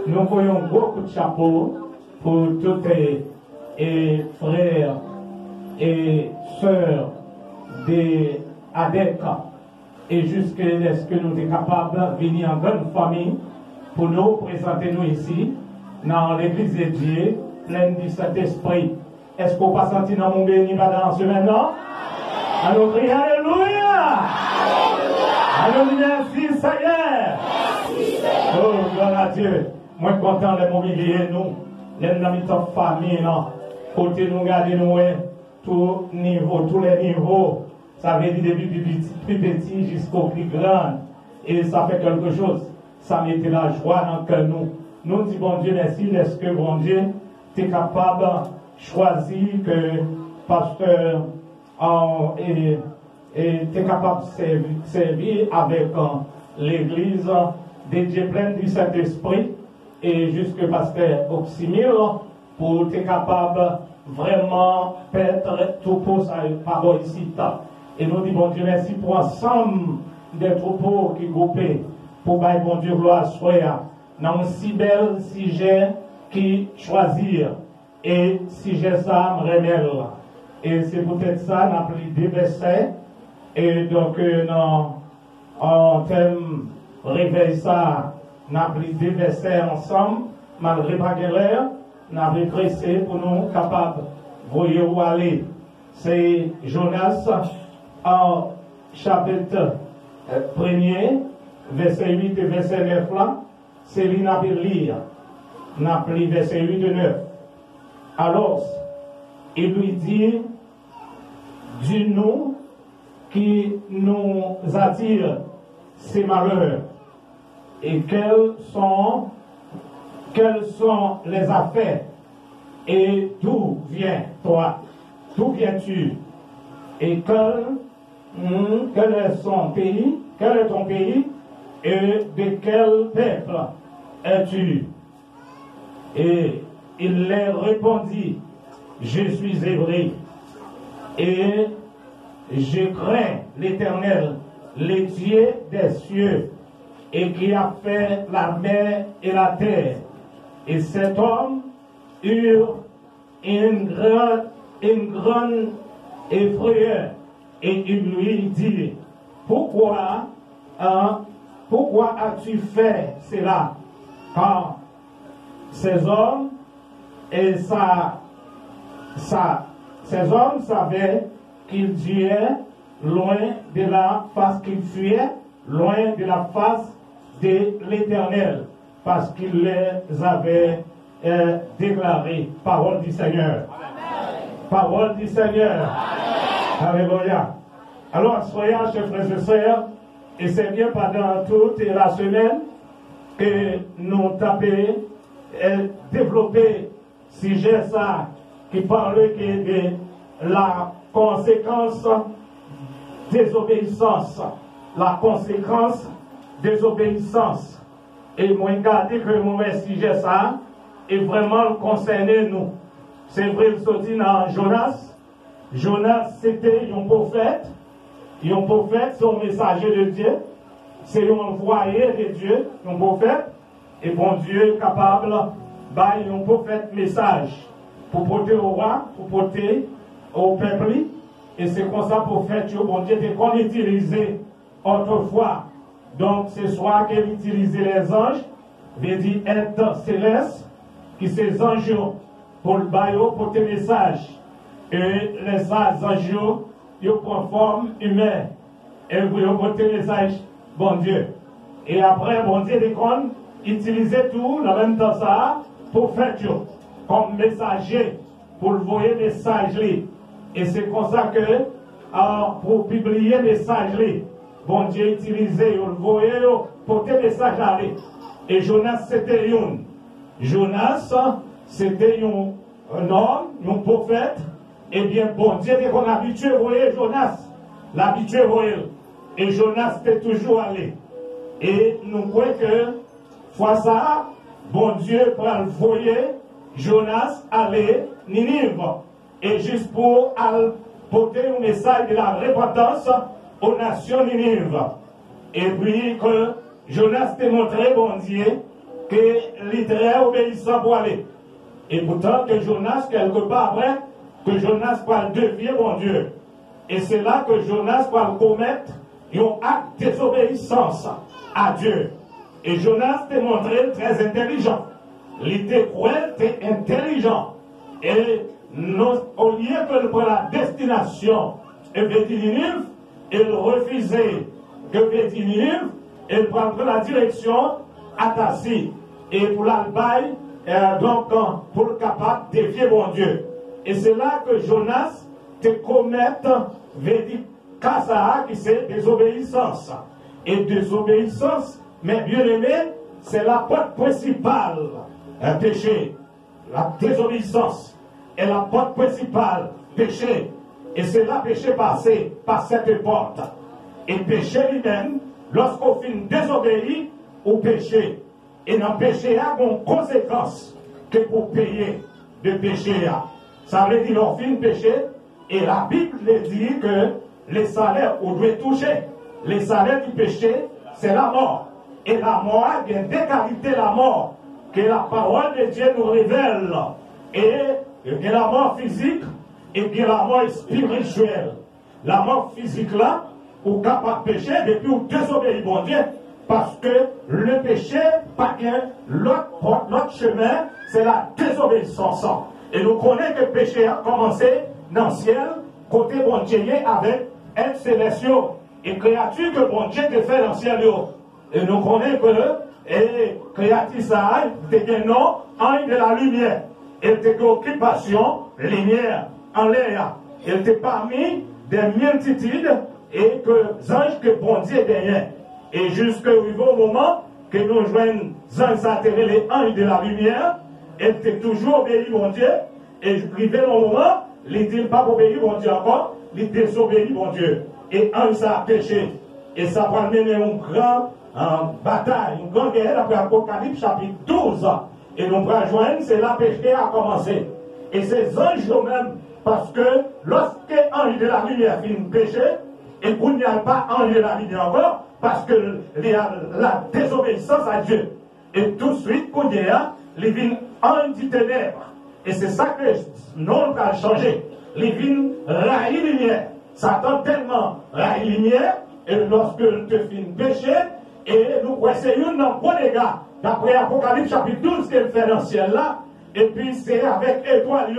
Nous voyons beaucoup de chapeaux pour tous les frères et sœurs des ADEC. Et jusqu'à ce que nous sommes capables de venir en grande famille pour nous présenter nous ici dans l'église de Dieu, pleine du Saint-Esprit. Est-ce qu'on va sentir dans mon béni dans ce maintenant? Allons crier Alléluia! Allons merci Seigneur! Oh, gloire à Dieu! Moi, content de mon milieu, nous, les amis de famille, côté nous garder nous, tous les niveaux. Ça veut dire depuis plus petit jusqu'au plus grand. Et ça fait quelque chose. Ça mettait la joie dans le cœur nous. Nous disons, bon Dieu, merci. Est-ce que, bon Dieu, tu es capable de choisir que pasteur et tu es capable de servir avec l'église des dieux pleine du Saint-Esprit et jusque pasteur Oxymir pour être capable vraiment perdre tout pour sa parole ici. Et nous disons, bon Dieu, merci pour ensemble des troupeaux qui groupés pour bailler, bon Dieu, gloire soit dans un si bel sujet qui choisir et sujet ça me remèle. Et c'est peut-être ça, on a pris des versets et donc en thème réveil ça, on a pris des versets ensemble, malgré pas l'air, on a pressé pour nous capables voyez où aller. C'est Jonas en chapitre 1er, verset 8 et verset 9 là, c'est lui n'a pas lire. On a pris verset 8 et 9. Alors, il lui dit, dis-nous qui nous attire ces malheurs et quelles sont les affaires et d'où viens toi, d'où viens-tu et quel est ton pays et de quel peuple es-tu? Et il leur répondit, je suis hébreu et je crains l'Éternel, le Dieu des cieux, et qui a fait la mer et la terre. Et cet homme eut une grande effrayeur, et il lui dit, pourquoi as-tu fait cela? Car ces hommes ces hommes savaient qu'ils fuyaient loin de la face qu'ils fuyaient loin de la face de l'Éternel, parce qu'il les avait déclaré. Parole du Seigneur. Amen. Parole du Seigneur. Amen. Alléluia. Alors, soyons, chers frères et sœurs, et c'est bien pendant toute la semaine que nous tapons et développer sujet ça qui parle de la conséquence désobéissance. La conséquence désobéissance. Et moi, regardez que le mauvais sujet ça est vraiment concerné nous. C'est vrai, il se dit dans Jonas. Jonas, c'était un prophète. Un prophète, c'est un messager de Dieu. C'est un envoyé de Dieu, un prophète. Et bon Dieu capable bailler un prophète message pour porter au roi, pour porter au peuple. Et c'est comme ça pour faire que bon Dieu qu'on utilisait autrefois. Donc c'est soit qu'elle utilisait les anges, veut dire être céleste, qui ces anges pour le bailler, porter message. Et les anges, ils prennent forme humaine. Et vous porter message, bon Dieu. Et après, bon Dieu, les cons utiliser tout, en même temps ça, pour faire tout, comme messager, pour le voyer message. Et c'est comme ça que, pour publier message, bon Dieu utilisait, le voyer, pour te message aller. Et Jonas, c'était une. Jonas, c'était un homme, un prophète. Eh bien, bon Dieu, dès qu'on habitué, vous voyez, Jonas, l'habitué, vous voyez. Et Jonas était toujours allé. Et nous croyons que, fois ça, bon Dieu pour le voyer, Jonas aller Ninive. Et juste pour porter un message de la repentance aux nations Ninive. Et puis que Jonas te montré, bon Dieu, que littéraire obéissant pour aller. Et pourtant, que Jonas, quelque part après, que Jonas parle devenir mon Dieu. Et c'est là que Jonas va commettre un acte de désobéissance à Dieu. Et Jonas t'est montré très intelligent. Il était cruel, était intelligent. Et au lieu que pour la destination, il veut dire Ninive, il refusait que veut dire Ninive, il prendrait la direction à Tassi. Et pour l'albaï, donc pour le capable de défier mon Dieu. Et c'est là que Jonas te commettre, veut dire Kasa, qui c'est désobéissance. Et désobéissance, mais bien aimé, c'est la porte principale, un péché. La désobéissance est la porte principale, péché. Et c'est là péché passé par cette porte. Et péché lui-même, lorsqu'on finit désobéir au péché, et dans le péché, il y a une conséquence que pour payer de péché. Ça veut dire qu'on finit péché, et la Bible dit que les salaires, on doit toucher. Les salaires du péché, c'est la mort. Et la mort, il y a deux qualités la mort que la parole de Dieu nous révèle. Et il y a la mort physique et il y a la mort spirituelle. La mort physique là, ou capable de pécher depuis ou désobéir bon Dieu, parce que le péché, pas qu'un l'autre chemin, c'est la désobéissance. Et nous connaissons que le péché a commencé dans le ciel, côté bon Dieu avec êtres célestiaux et créatures que bon Dieu te fait dans le ciel. Et nous connaissons que et créature ça, c'était un nom, ange de la lumière. Elle était occupation, lumière, en l'air. Elle était parmi des multitudes et que les anges que bon Dieu derrière. Et jusqu'au moment que nous joignons les anges atterrés, les anges de la lumière, elle était toujours obéie mon Dieu. Et arrivé au moment, il dit pas obéir mon Dieu encore, il désobéit mon Dieu. Et ange ça a péché. Et ça va mener une grande bataille, une grande guerre après Apocalypse chapitre 12. Et nous pourrons joindre, c'est là que le péché a commencé. Et ces anges eux-mêmes, parce que lorsque l'ange de la lumière finit péché, et qu'il n'y a pas ange de la lumière encore, parce qu'il y a la désobéissance à Dieu. Et tout de suite, qu'il y a, il vient ange du ténèbre. Et c'est ça que nous avons changé. Il vient railler lumière. Satan tellement raille lumière, et lorsque tu finis péché, et nous essayons dans bon dégâts. D'après Apocalypse chapitre 12, qu'elle fait dans le ciel là, et puis c'est avec étoile,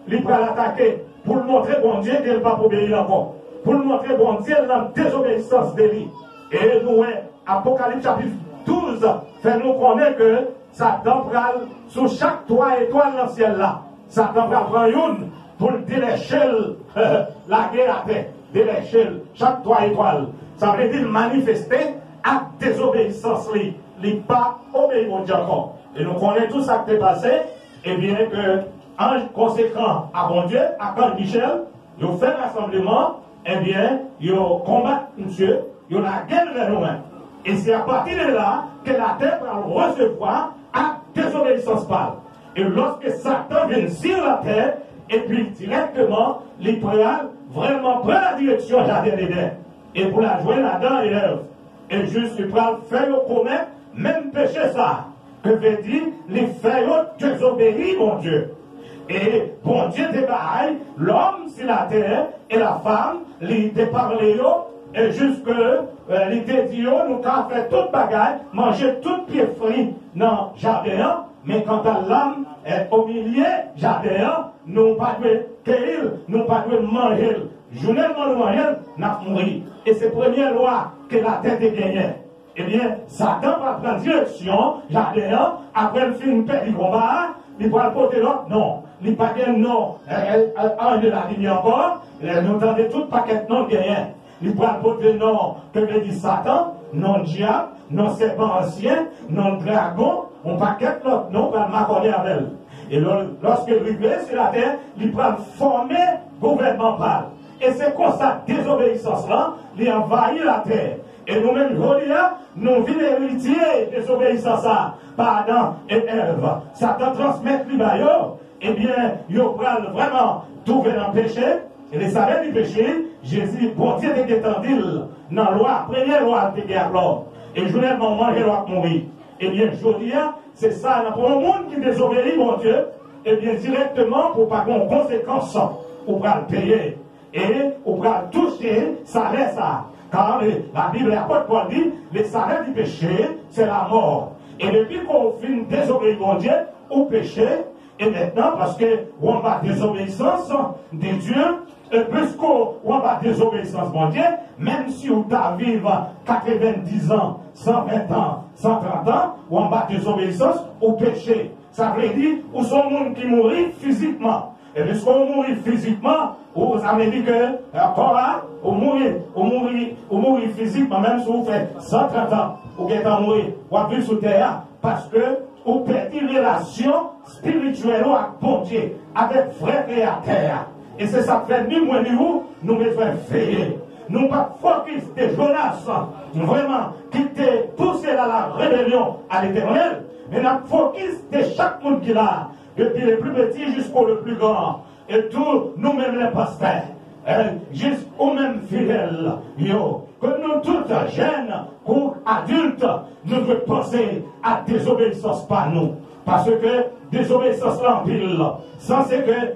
il va l'attaquer pour le montrer bon Dieu qu'elle ne va pas obéir encore. Pour le montrer bon Dieu la désobéissance de lui. Et nous, Apocalypse chapitre 12, fait nous connaître que Satan prend sous chaque toit étoile dans le ciel là. Satan prend une pour délécher la guerre à terre. Délécher chaque toit étoile. Ça veut dire manifester à désobéissance lui. Il n'est pas obéi mon Dieu encore. Et nous connaissons tout ça qui est passé, et bien que, en conséquent à mon Dieu, à Camp Michel, ils ont fait un rassemblement, et bien, ils ont combattu monsieur, ils ont la guerre vers nous-mêmes. Et c'est à partir de là que la terre va recevoir à désobéissance parle. Et lorsque Satan vient sur la terre, et puis directement, il prend vraiment prend la direction de la terre d'Éden. Et pour la jouer là-dedans, et l'œuvre. Et juste, il prend faire le commettre, même péché ça, que veut dire, les faire désobéir, mon Dieu. Et bon Dieu débarrasse l'homme sur la terre et la femme, il te parlé, et jusque, il te dit, nous avons fait toute bagaille, manger tout pied frit dans le jardin, mais quand à l'âme est au milieu du jardin, nous ne pouvons pas cueillir, nous ne pouvons pas manger. Journellement, nous mangeons, nous avons mouru. Et c'est la première loi que la tête est gagnée. Eh bien, Satan va prendre direction, jardin, après le film perd du combat, il va porter l'autre, non. Il n'y a pas de non, un de la ligne encore, nous entendons tout paquet non gagné. Il va porter non, que veut dire Satan, non diable, non serpent ancien, non dragon, on paquet l'autre, non, va m'accorder avec elle. Et lorsque il arrive sur la terre, il va former gouvernemental. Et c'est comme ça, désobéissance-là, il envahit la terre. Et nous-mêmes, nous vivons héritiers de désobéissance par Adam et Ève. Satan transmet l'Ibayo, eh bien, il va vraiment trouver dans le péché. Et les salaires du péché, Jésus, bon Dieu, est étendu dans la loi, première loi de guerre. Et journellement, manger loi mourir. Eh bien, je dis, c'est ça, pour un monde qui désobéit, mon Dieu, eh bien, directement, pour pas qu'on conséquence, on va le payer. Et on va toucher, ça reste ça. Car la Bible, l'apôtre Paul dit, le salaire du péché, c'est la mort. Et depuis qu'on finit désobéir, mon Dieu, au péché, et maintenant, parce que on va désobéissance de Dieu, et plus qu'on va désobéissance, mon Dieu, même si on va vivre 90 ans, 120 ans, 130 ans, on va désobéissance au péché. Ça veut dire, où sont les gens qui mourent physiquement. Et puisqu'on mourit physiquement, vous avez dit que, Cora, on mourit physiquement, même si vous faites 130 ans, vous êtes mourir, ou à plus sous terre, parce que vous perdez une relation spirituelle avec bon Dieu, avec vrai créateur. Et c'est ça que fait, ni moi ni vous, nous devons veiller. Nous pas focus de Jonas, vraiment, qui était poussé à la rébellion à l'éternel, mais nous focus de chaque monde qui l'a, depuis le plus petit jusqu'au le plus grand, et tous nous-mêmes les pasteurs, jusqu'aux mêmes fidèles, que nous tous jeunes ou adultes, nous devons penser à désobéissance par nous. Parce que désobéissance là en pile, sans c'est que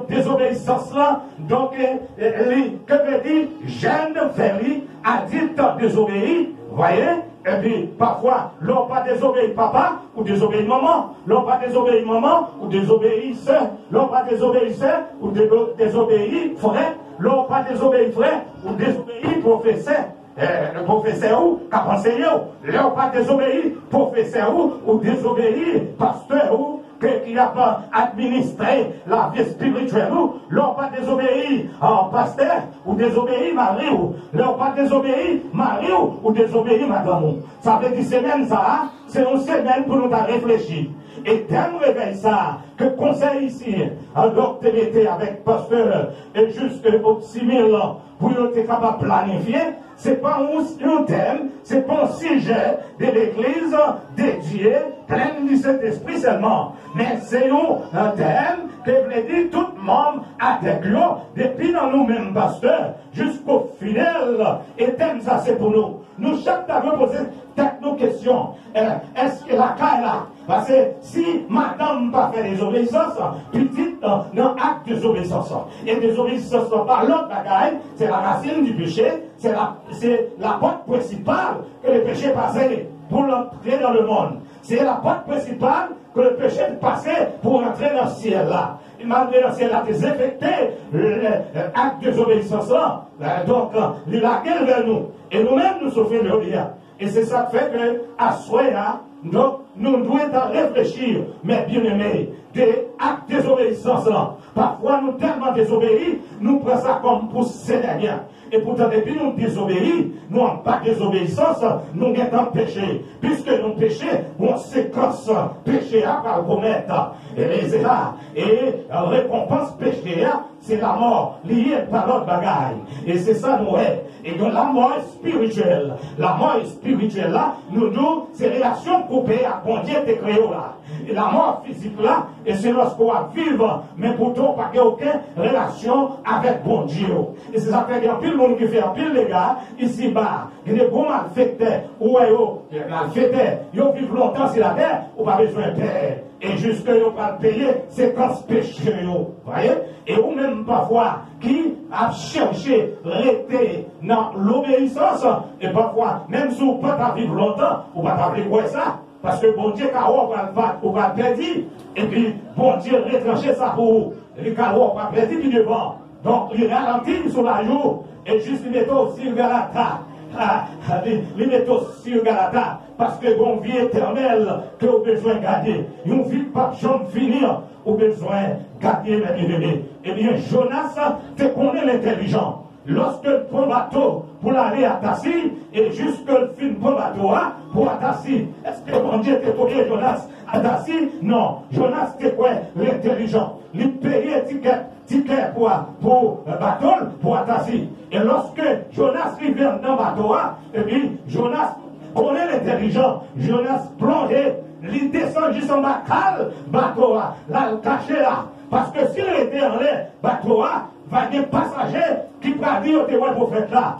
désobéissance là, donc, que veut dire jeune vers lui, adulte désobéi, voyez? Et puis, parfois, l'on pas désobéir papa, ou désobéir maman, l'on pas désobéir maman, ou désobéir soeur, l'on pas désobéir soeur, ou désobéir frère, l'on pas désobéir frère, ou désobéir professeur. Le professeur ou, qu'a conseillé ou, l'on pas désobéir professeur ou désobéir pasteur ou, qui n'a pas administré la vie spirituelle ou, l'on pas désobéir en pasteur ou désobéir mari ou, l'on pas désobéir mari ou désobéir madame ou. Ça veut dire semaine ça, c'est une semaine pour nous réfléchir. Et t'aimes réveil ça, que conseil ici, alors tu étais avec pasteur et juste au 6000 pour être capable de planifier, c'est pas un thème, c'est pas un sujet de l'église dédié, pleine du Saint-Esprit seulement. Mais c'est un thème que veut dire tout le monde avec nous, depuis dans nous-mêmes pasteurs, jusqu'au fidèles. Et thème ça c'est pour nous. Nous chaque fois poser nos questions. Est-ce que la cas est là? Parce que si madame pas fait des obéissances, petite dans acte de désobéissance. Et désobéissance par l'autre bagaille, c'est la racine du péché, c'est la porte principale que le péché passait pour entrer dans le monde. C'est la porte principale que le péché passait pour entrer dans le ciel là. Et malgré dans le ciel là, désinfecté l'acte de désobéissance là. Donc, il a guerre vers nous. Et nous-mêmes, nous souffrons de l'Olia. Et c'est ça qui fait que, à soi, donc, nous devons réfléchir, mes bien-aimés, des actes de désobéissance là. Parfois, nous tellement désobéis, nous prenons ça comme pour Seigneur. Et pourtant, depuis nous désobéis, nous n'avons pas de désobéissance, nous sommes péché. Puisque nous péchons, conséquence péché à par commettre. Et c'est là. Et récompense péché, c'est la mort liée par notre bagaille. Et c'est ça, nous est. Et donc, la mort spirituelle. La mort spirituelle là, nous, c'est relation coupée à bon Dieu de créé là. Et la mort physique là, et c'est lorsqu'on va vivre, mais pourtant pas aucune relation avec bon Dieu. Et c'est ça fait un pile monde qui fait un pile les gars, ici bas, il y a des bons malfaiteurs, ou malfaiteurs, ils vivent longtemps sur la terre, ou pas besoin de père. Et jusque vous pas payer, c'est quand ce péché, vous voyez? Et ou même parfois, qui a cherché rester dans l'obéissance, et parfois, même si vous ne pouvez pas vivre longtemps, vous ne pouvez pas vivre ça. Parce que bon Dieu, quand on va perdre, et puis bon Dieu retrancher ça pour vous. Et quand on va perdre, puis devant. Donc, il ralentit sur la joue, et juste il met aussi le Galata. Il met aussi le Galata. Parce que bon vie éternelle que vous avez besoin de garder. Une vie pas de jamais finir, vous avez besoin de garder mes bien-aimés. Eh bien, Jonas, tu connais l'intelligent. Lorsque le prend bateau pour aller à Tassi, et jusque le film prend bateau pour à Tassi, est-ce que mon Dieu t'a trouvé Jonas à Tassi? Non. Jonas, c'est quoi? L'intelligent. Il payait ticket pour bateau pour à Tassi. Et lorsque Jonas vient dans le bateau, et puis Jonas connaît l'intelligent. Jonas plongeait, il descend juste en bas, bateau là, le caché là. Parce que s'il était en l'air, bateau va y avoir des passagers qui prennent dire au prophète là.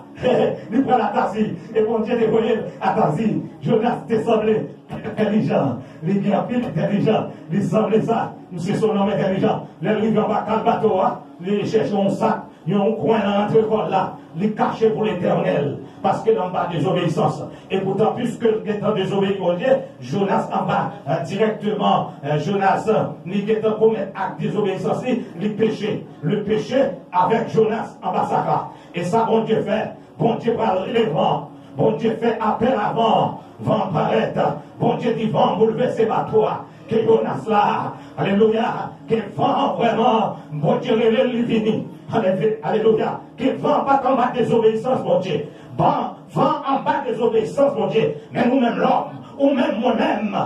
Il prend la Tassi. Et mon Dieu dévoilé à Tassi. Jonas descendait, intelligent, les gens intelligent, ils semblent ça, c'est son nom intelligent. Les rivières va le bateau, les cherchent un sac, ils ont un coin dans l'entrecôte là, les cacher pour l'éternel, parce que dans bas désobéissance. Et pourtant, puisque étant désobéi au Dieu, Jonas en bas, directement, Jonas, il est en commettre acte désobéissance, il péché. Le péché avec Jonas en bas ça. Et ça, bon Dieu fait, bon Dieu parle les vents. Bon Dieu fait appel à vent, vent paraître. Bon Dieu dit vent bouleverser ma toi. Que Jonas là, alléluia, que vent vraiment, bon Dieu le fini. Alléluia, que vent pas en bas désobéissance, mon Dieu. Vent en bas désobéissance, mon Dieu. Mais nous-mêmes l'homme, ou même moi-même,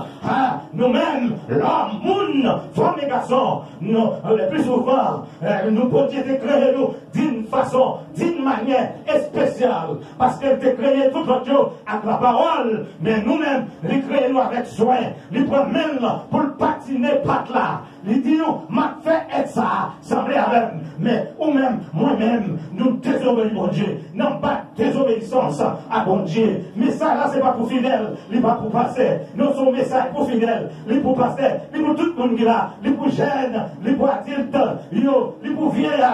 nous-mêmes, l'homme, moun, femme et garçon, nous, le plus souvent, nous, bon Dieu, créé nous d'une façon, d'une manière spéciale, parce qu'elle t'a créé tout le jour avec la parole, mais nous-mêmes, les créé nous avec soin, les prend même pour le patiner, pas là. Il dit nous, m'a fait être ça, semblé avec, mais ou même, moi-même, nous désobéissons, mon Dieu, non pas désobéissance à bon Dieu, mais ça là, c'est pas pour fidèle, il pas pour passer, nous sommes message pour fidèle, il pour passer, il pour tout le monde qui là, il pour jeune, il pour adulte, il pour vieillard,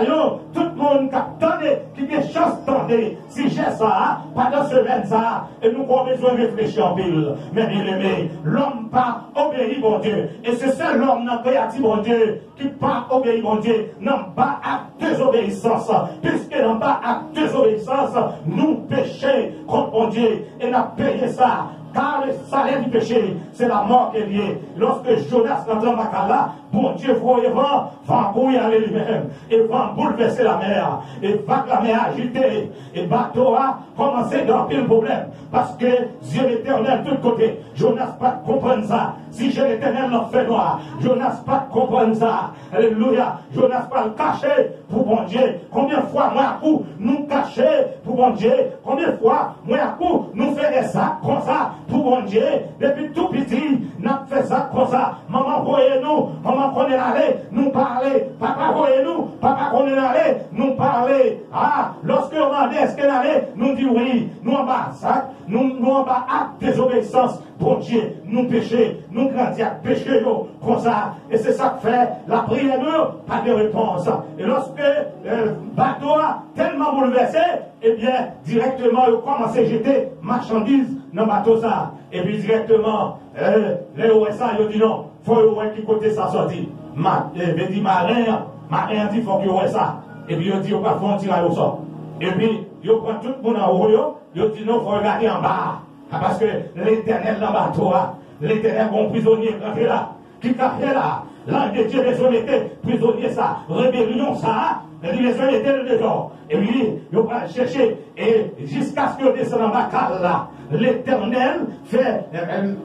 tout le monde qui a donné, qui a chance d'entendre, si j'ai ça, pendant ce semaine ça, et nous avons besoin de réfléchir en pile, mais bien aimé, l'homme pas obéi, mon Dieu, et c'est seul l'homme n'a pas dit, mon Dieu, qui pas obéi, mon Dieu, non pas à désobéissance, puisque non pas à désobéissance, nous péchons contre mon Dieu, et n'a payé ça. Car le salaire du péché, c'est la mort qui est liée. Lorsque Jonas rentre dans Makala, bon Dieu, voyez vent courir aller lui-même, et vent bouleverser la mer, et vague la mer agitée, et bateau a commencé dans le problème, parce que Dieu l'éternel de tous côtés, Jonas pas comprendre ça. Si Dieu l'éternel l'en fait noir, Jonas pas comprendre ça. Alléluia. Jonas pas le cacher pour bon Dieu. Combien de fois, moi, à coup, nous cacher pour bon Dieu? Combien de fois, moi, à coup, nous faisons ça comme ça pour bon Dieu? Depuis tout petit, nous faisons ça comme ça. Maman, voyez-nous, maman, qu'on est allé, nous parler. Papa, voyez-nous, papa, qu'on est allé, nous parler. Ah, lorsque on m'a dit, est-ce qu'elle allait, nous dit oui, nous en bas ça, nous en bas acte désobéissance. Bon Dieu, nous péchons, nous grandissons, péchons comme ça. Et c'est ça que fait la prière, pas de réponse. Et lorsque le bateau a tellement bouleversé, eh bien, directement, il commence à jeter marchandises dans le bateau ça. Et puis directement, les OSA, ils dit non, il faut qui côté ça sorti. Il dit marin dit, il faut qu'il y ait ça. Et puis il dit, il va faire un tirage au sort. Et puis, il prend tout le monde en haut, il dit non, il faut regarder en bas. Parce que l'éternel dans le bateau, l'éternel bon prisonnier qui là, qui cachait là, l'ange de Dieu déshonnêté, prisonnier ça, rébellion ça, les était le dehors. Et lui, il va chercher, et jusqu'à ce qu'il descende dans la cale là, l'éternel fait,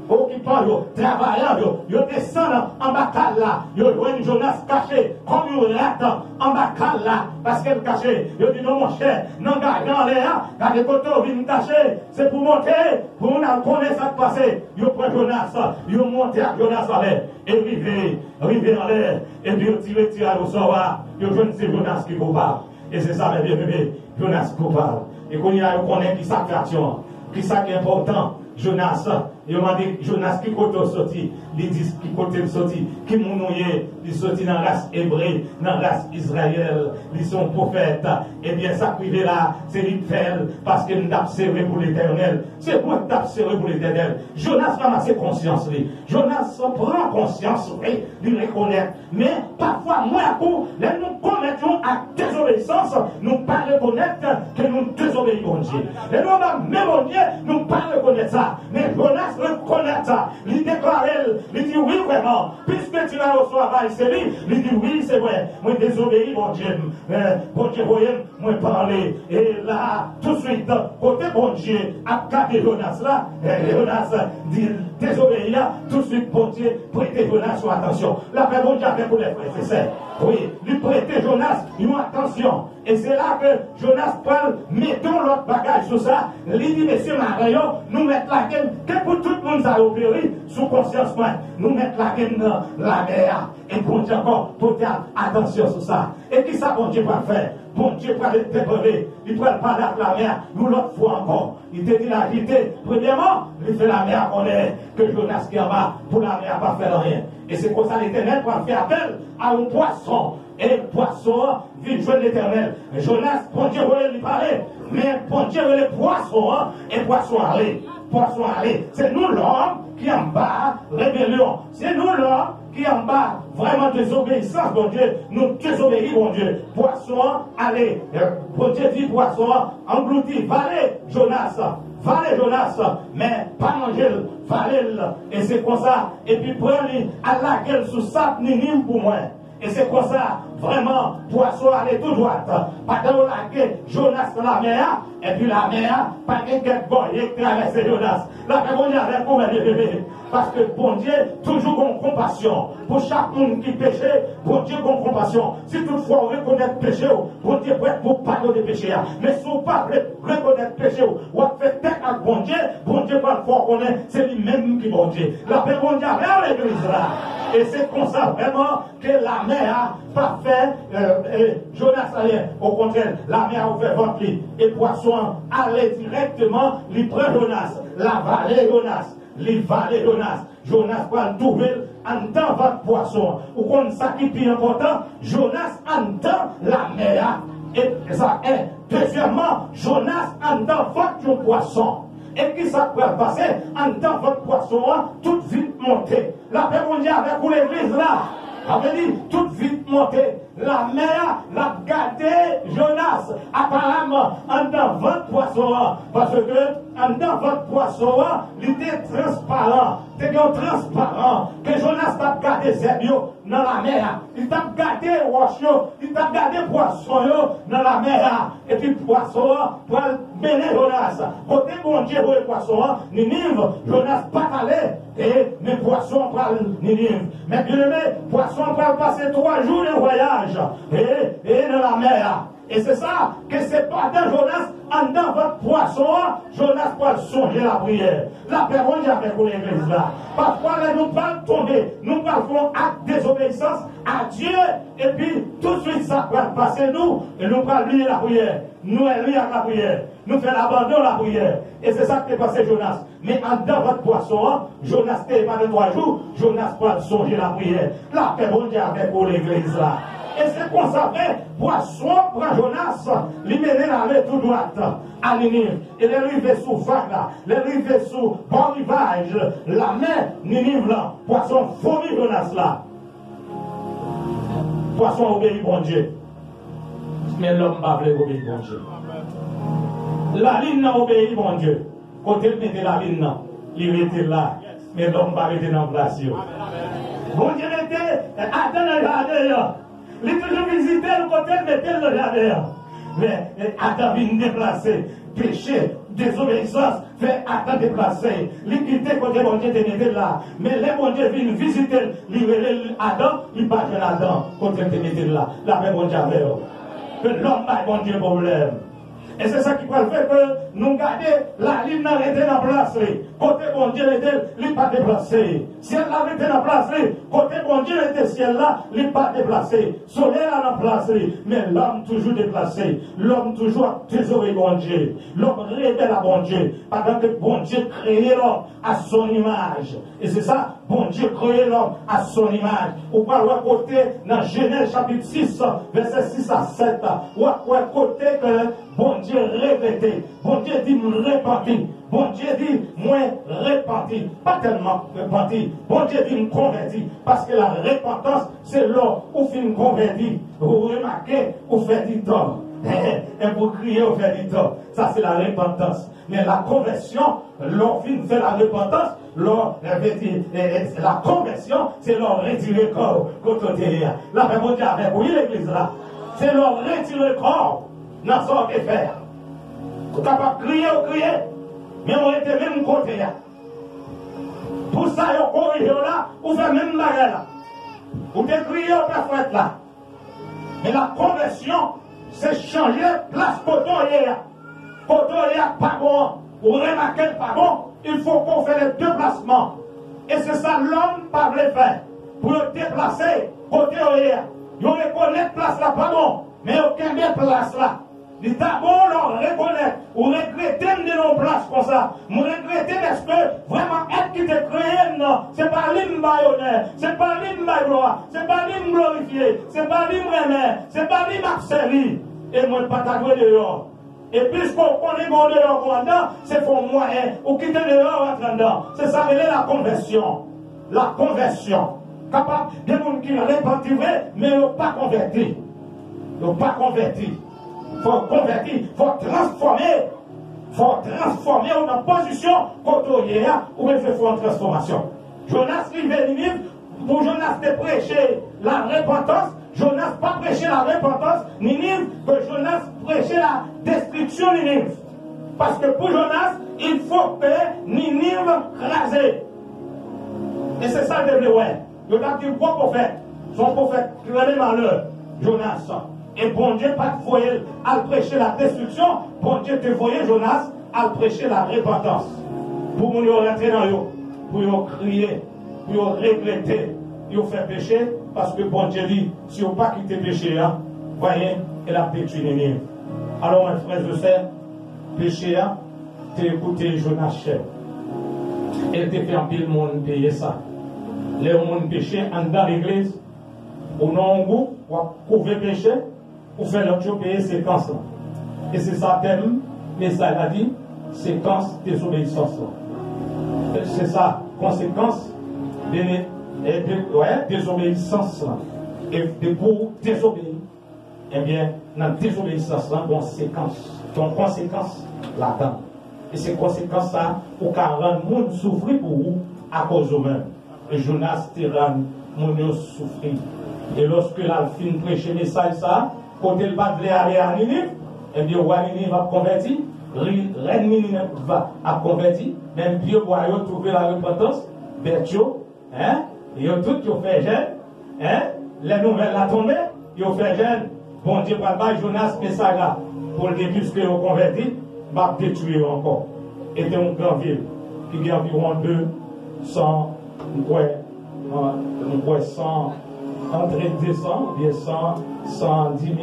occupant, travaillant, il descend en bas là, il voit une Jonas caché, comme une rate en bas là, parce qu'elle caché. Il dit non, mon cher, non, dans l'air, quand les coteaux viennent cacher, c'est pour monter, pour nous connaître ça qui passe. Il prend Jonas, il monte à Jonas en l'air, et rivé en l'air, et puis il tire au sort, il joue c'est Jonas qui est coupable. Et c'est ça, mes bien-aimés, Jonas coupable. Et qu'on y a, on connaît qui ça fait action, qui ça qui est important. Jonas, il m'a dit, Jonas, qui côté sorti, il dit, qui côté sorti, qui mounouye, il sorti dans la race hébreu, dans la race Israël, ils sont prophètes. Eh bien, ça privé là, c'est l'Éternel, parce qu'il n'a pas servi pour l'Éternel. C'est quoi que tu as servi pour l'Éternel? Jonas ramasse conscience, lui. Jonas prend conscience, oui, il reconnaît. Mais parfois, moi, à coup, nous commettons à désobéissance, nous pas reconnaître que nous désobéissons Dieu. Et nous, même Dieu, nous pas reconnaître ça. Mais Jonas reconnaît ça. Il déclare, il dit oui, vraiment. Puisque tu as reçu à c'est lui, il dit oui, c'est vrai. Moi, désobéis, mon Dieu. Bon Dieu, voyez, moi, parler. Et là, tout de suite, côté bon Dieu, à capter Jonas là, Jonas dit désobéir, tout de suite, bon Dieu, prêtez Jonas sur attention. La paix, bon Dieu, a fait pour les frères, c'est ça. Oui, lui prêter Jonas, une attention. Et c'est là que Jonas parle, mettons l'autre bagage sur ça. Il dit, monsieur Marion, nous mettons la gaine, que pour tout le monde ça a opéré, sous conscience, nous mettons la gaine dans la mer. Et bon Dieu encore, pour faire attention sur ça. Et qui ça, bon Dieu va faire? bon Dieu pour aller déposer, il peut parler avec la mer, nous l'autre fois encore. Il te dit la vérité. Premièrement, il fait la mer connaît que Jonas qui en bas, pour la mer pas faire rien. Et c'est comme ça l'Éternel pour faire appel à un poisson. Et le poisson vit jouer l'Éternel. Jonas, bon Dieu voulait lui parler, mais bon Dieu veut le poisson, et poisson aller. Poisson aller. C'est nous l'homme qui en bas, rébellion. C'est nous l'homme qui en bas, vraiment désobéissance, bon Dieu. Nous désobéissons, bon Dieu. Poisson aller. Bon Dieu dit poisson, englouti, valé, Jonas. Valé Jonas, mais pas manger, valé. Et c'est comme ça. Et puis prends-le à la gueule sous ça, Ninive pour moi. Et c'est comme ça, vraiment, poisson aller tout droit. Pas de la Jonas dans la mer, et puis la mer, pas quelques boys qui traversent Jonas. La mer, on y avait pour de bébé. Parce que bon Dieu, toujours en compassion. Pour chaque monde qui péche, bon Dieu, en compassion. Si toutefois on reconnaît le péché, bon Dieu prêt pour pardonner le péché. Mais si on ne pas reconnaître le péché, ou fait tête à bon Dieu va le faire connaître, c'est lui-même qui bon Dieu. La paix bon Dieu avec l'église là. Et c'est comme ça vraiment que la mer a pas fait Jonas allait. Au contraire, la mer a ouvert votre lit. Et poisson allait directement, il prend Jonas, la vallée Jonas. Les vallées Jonas. Jonas va trouver en temps votre poisson. Ou comme ça qui est plus important, Jonas en temps la mer. Et ça est. Deuxièmement, Jonas en temps votre poisson. Et qui ça peut passer en temps votre poisson, toute vite montée. La paix mondiale avec vous l'église là. Avait dit, toute vite montée. La mer l'a gardé Jonas apparemment en dans votre poisson parce que en dans votre poisson il était transparent, c'était transparent que Jonas t'a gardé Zébio dans la mer, il t'a gardé roche, il t'a gardé poisson dans la mer et puis poisson pour mener Jonas côté bon Dieu pour le poisson Ninive Jonas pas allé et mes poissons pour Ninive mais bien aimé poisson pour passer 3 jours de voyage et dans la mer. Et c'est ça que c'est pas dans Jonas, en dans votre poisson, Jonas peut songer la prière. La paix mondiale avec l'église là. Parfois, là, nous pas tomber, nous pas faire acte de désobéissance à Dieu, et puis tout de suite ça va passer nous, et nous pas lier la prière. Nous lire la prière. Nous faisons l'abandon de la prière. Et c'est ça qui est passé Jonas. Mais en dans votre poisson, Jonas n'était pas de 3 jours, Jonas peut songer la prière. La paix mondiale avec l'église là. Et c'est qu'on savait, poisson prend Jonas, lui mener la mer tout droite à Ninive. Et les rives sous vague là, les rives sous bon rivage, la mer Ninive là, poisson fourmi Jonas là. Poisson obéit bon Dieu. Mais l'homme va obéir bon Dieu. La ligne n'a obéi bon Dieu. Quand il mettait la ligne, il était là. Mais l'homme va rester dans la place. Bon Dieu était, attends le jardin. Il est toujours visité le côté de le jardin. Mais Adam vient déplacer, péché, désobéissance, fait Adam déplacer. Il quitte côté bon Dieu était là. Mais les bon Dieu viennent visiter, il Adam, il part de Adam, côté était là. La paix bon Dieu avec eux. Que l'homme n'a bon Dieu problème. Et c'est ça qui va faire que nous garder la ligne arrêtée dans la place. Côté bon Dieu était, il n'est pas déplacé. Ciel arrêté dans la place. Côté bon Dieu était ciel là, il n'est pas déplacé. Soleil à la place. Mais l'homme toujours déplacé. L'homme toujours désolé bon Dieu. L'homme rebelle à bon Dieu. Pendant que bon Dieu créait l'homme à son image. Et c'est ça, bon Dieu créait l'homme à son image. Ou par le côté dans Genèse chapitre 6, verset 6 à 7. Ou à côté que bon Dieu répété. Bon Dieu dit nous repentir. Bon Dieu dit moi repentir. Pas tellement repentir. Bon Dieu dit nous convertir. Parce que la repentance, c'est là où fin convertir. Vous remarquez, où fait du tort. Et pour crier, où fait du tort. Ça, c'est la repentance. Mais la conversion, l'on fait la repentance, la conversion, c'est l'on retire le corps. La bon Dieu avec vous, l'église là. C'est l'on retire le corps. Dans son que faire. Vous êtes capable de crier ou crier, mais on était même côté là. Pour ça, vous corrigez là, vous faites même bagarre là. Vous êtes crié ou pas fouette là. Mais la conversion, c'est changer place côté là. Côté là, pas bon. Vous remarquez pas bon, il faut qu'on fasse les déplacements. Et c'est ça l'homme pas veut faire. Pour le déplacer côté là. Vous reconnaissez place là, pas bon. Mais aucun des places là. Il d'abord leur reconnaître ou regretter de nos places comme ça. Nous regretter parce que vraiment être qui te crée, non, c'est pas l'imbaïonneur, c'est pas l'imbaïgloire, c'est pas l'imglorifié, c'est pas l'imremer, c'est pas l'imabservi. Et moi, pas t'agouer dehors. Et puisqu'on connaît mon dehors dedans, c'est pour moyen, ou quitter dehors rentrer dedans. C'est ça, elle est la conversion. La conversion. Capable, des gens qui répandent vrai, mais ils n'ont pas converti. Ils n'ont pas converti. Il faut convertir, il faut transformer. Il faut transformer en position côté où il faut une transformation. Jonas rive Ninive, pour Jonas de prêcher la repentance, Jonas pas prêché la repentance, Ninive, que Jonas prêchait la destruction Ninive. Parce que pour Jonas, il faut que Ninive crase. Et c'est ça le ouais. Il a dit quoi prophète? Son prophète qui a les malheurs, Jonas. Et bon Dieu, pas te voyer à prêcher la destruction, bon Dieu te voyait, Jonas, à prêcher la repentance. Pour nous rentrer dans eux, pour nous crier, pour nous regretter, nous faire pécher, parce que bon Dieu dit, si on pas quitter péché, hein, voyez, elle a péché Ninive. Alors, mes frères et sœurs, péché, hein, t'es écouté Jonas chef. Elle te fait un pile monde payer ça. Les monde péché, en dans l'église, au nom où, pour couvrir péché, pour faire l'autre chose, payer séquence. Et c'est ça thème, mais ça a dit, séquence désobéissance. C'est ça, conséquence de désobéissance. Et pour désobéir, eh bien, dans la désobéissance, bon séquence, donc conséquence là-dedans. Et ces conséquences ça, pour qu'un monde souffre pour vous à cause d'eux-mêmes. Et Jonas Tiran, mon souffrir. Et lorsque la fin prêche le message ça, quand elle va aller à Ninive, eh bien, roi Ninive va convertir, reine Ninive va convertir, même Dieu va trouver la repentance, Bertio, hein, et tout qui ont fait jeune, hein, les nouvelles la tombée, ils ont fait jeune, bon Dieu va pas Jonas message là, pour le début que ont converti, va détruire encore. Et c'est une grande ville qui a environ 200, entre 200, 110 000,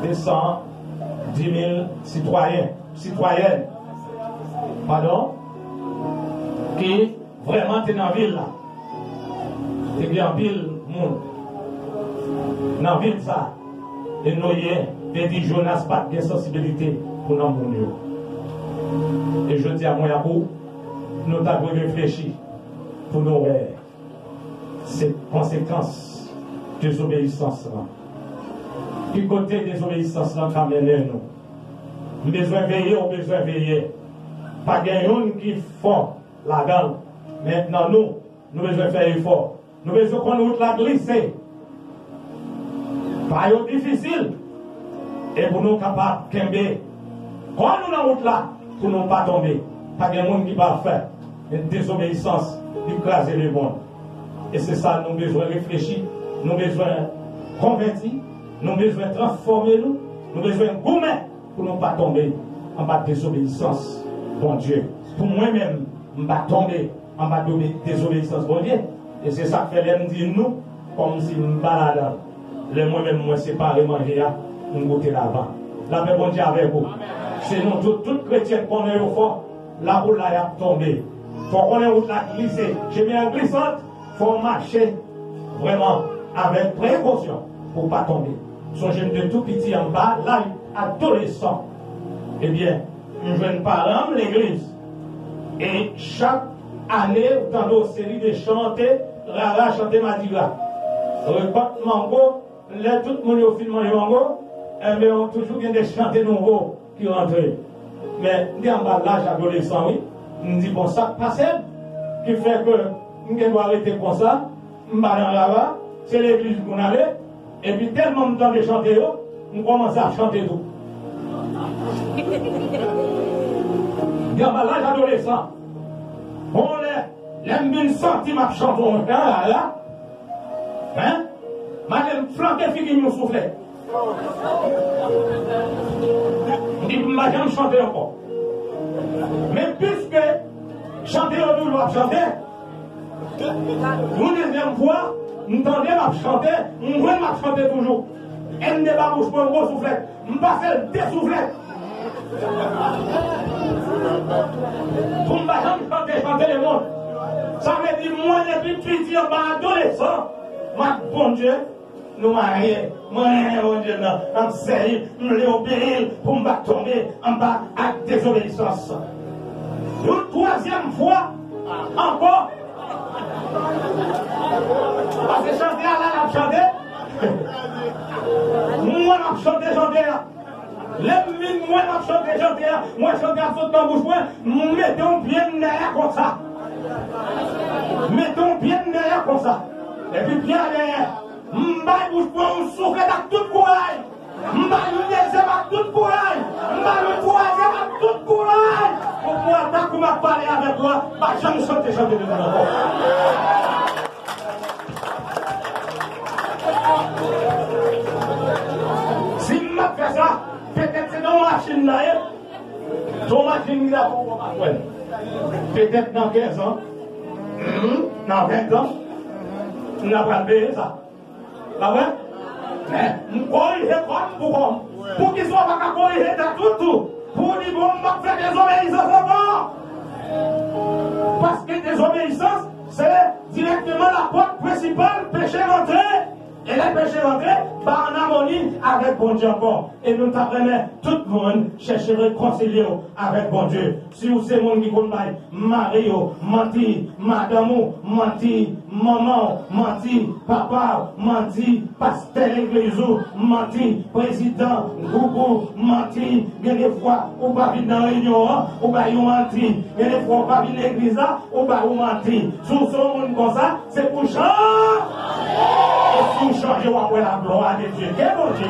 210 000 citoyennes, pardon, qui vraiment sont dans la ville là. C'est bien ville, monde. Dans la ville ça, et nous y dit Jonas pas de sensibilité pour nous monde. Et je dis à moi, nous avons réfléchi pour nous voir ces conséquences de désobéissance. Du côté des désobéissance, nous avons mené nous. Besoin de veiller, on besoin de veiller. Pas quelqu'un qui fort la gamme. Maintenant, nous besoin de faire effort. Nous besoin qu'on nous la glisser. Pas difficile. Et pour nous capables de tomber. Quand nous dans la route là, pour ne pas tomber. Pas de monde qui va faire une désobéissance, d'écraser le monde. Et c'est ça, nous avons besoin de réfléchir, nous avons besoin de convertir, nous avons besoin de transformer nous, nous avons besoin de gommer pour ne pas tomber en bas de désobéissance, bon Dieu. Pour moi-même, je ne vais pas tomber en bas de désobéissance, bon Dieu. Et c'est ça que fait l'aime dire nous, comme si nous balade. Les moi-même, moi séparé manger, nous goûter l'avant. La paix, bon Dieu, avec vous. C'est nous, tout chrétien qu'on est au fond, la boule là a tombé. Il faut qu'on ait route là glissée. J'ai mis un glissante, il faut marcher vraiment avec précaution pour ne pas tomber. Son jeune de tout petit en bas, là, adolescent. Eh bien, un jeune parent, l'église. Et chaque année, dans nos séries de chanter, Rara chanter Madiga. Reporte Mango, là, tout le monde au film Mango, eh bien, on toujours des chanter nouveaux qui rentrent. Mais, il y a un bas l'âge adolescent, oui. On dit, bon, ça passe, qui fait que, on doit arrêter comme ça, on va dans là-bas, c'est l'église qu'on allait, et puis tellement de temps de chanter, on commence à chanter tout. Il y a un l'âge adolescent. Bon, l'aime bien sortir ma chanson, là, hein? Madame, flanquez, fille qui nous soufflait. Je dis, madame, chanter encore. Mais puisque chanter au nous doit chanter, nous deuxième fois, nous tendons à chanter, nous voulons chanter toujours. Elle n'est pas bouche pour un gros soufflet. Je passe des soufflets. Pour me chanter le monde. Ça veut dire, moi, les petits petits, en bas adolescent, ma bon Dieu, nous mariés, moi, mon Dieu, en série, nous les obéir pour me tomber en bas à désobéissance. Une troisième fois, encore, parce que chanter là, la chanter, moi, la chanter, les mines, moi, la chanter, moi, chanter à sauter dans bouche, mettons bien derrière comme ça. Mettons bien derrière comme ça. Et puis bien derrière. M'baille bouche pour un souffle avec tout courage. M'baille le deuxième avec tout courage. M'baille le troisième avec tout courage. Pour pouvoir tant qu'on m'a parlé avec toi, bah j'aime chanter de nouveau. Si m'a fait ça, peut-être c'est dans la machine là. Ton machine là pour ma poêle. Peut-être dans 15 ans, dans 20 ans, on n'a pas payé ça. Pas vrai? Mais, on corrige pour qu'ils ne soient pas corrigés dans tout. Pour dire, bon, on va faire des obéissances encore. Parce que des obéissances, c'est directement la porte principale, péché rentré. Et les péchés rentrés, bah, en harmonie avec bon Dieu encore. Et nous t'apprenons, tout le monde cherche à réconcilier avec bon Dieu. Si vous c'est monde qui compte, Mario, menti, madame, menti, maman, menti, papa, menti, pasteur l'église, menti, président, gougou, menti, il y a des fois, ou pas venir dans la réunion, ou pas menti, il y a des fois, ou pas venir dans l'église, ou pas menti. Sous ce monde comme ça, c'est pour changer. Et si vous changez, vous avez la gloire de Dieu. Quel bon Dieu,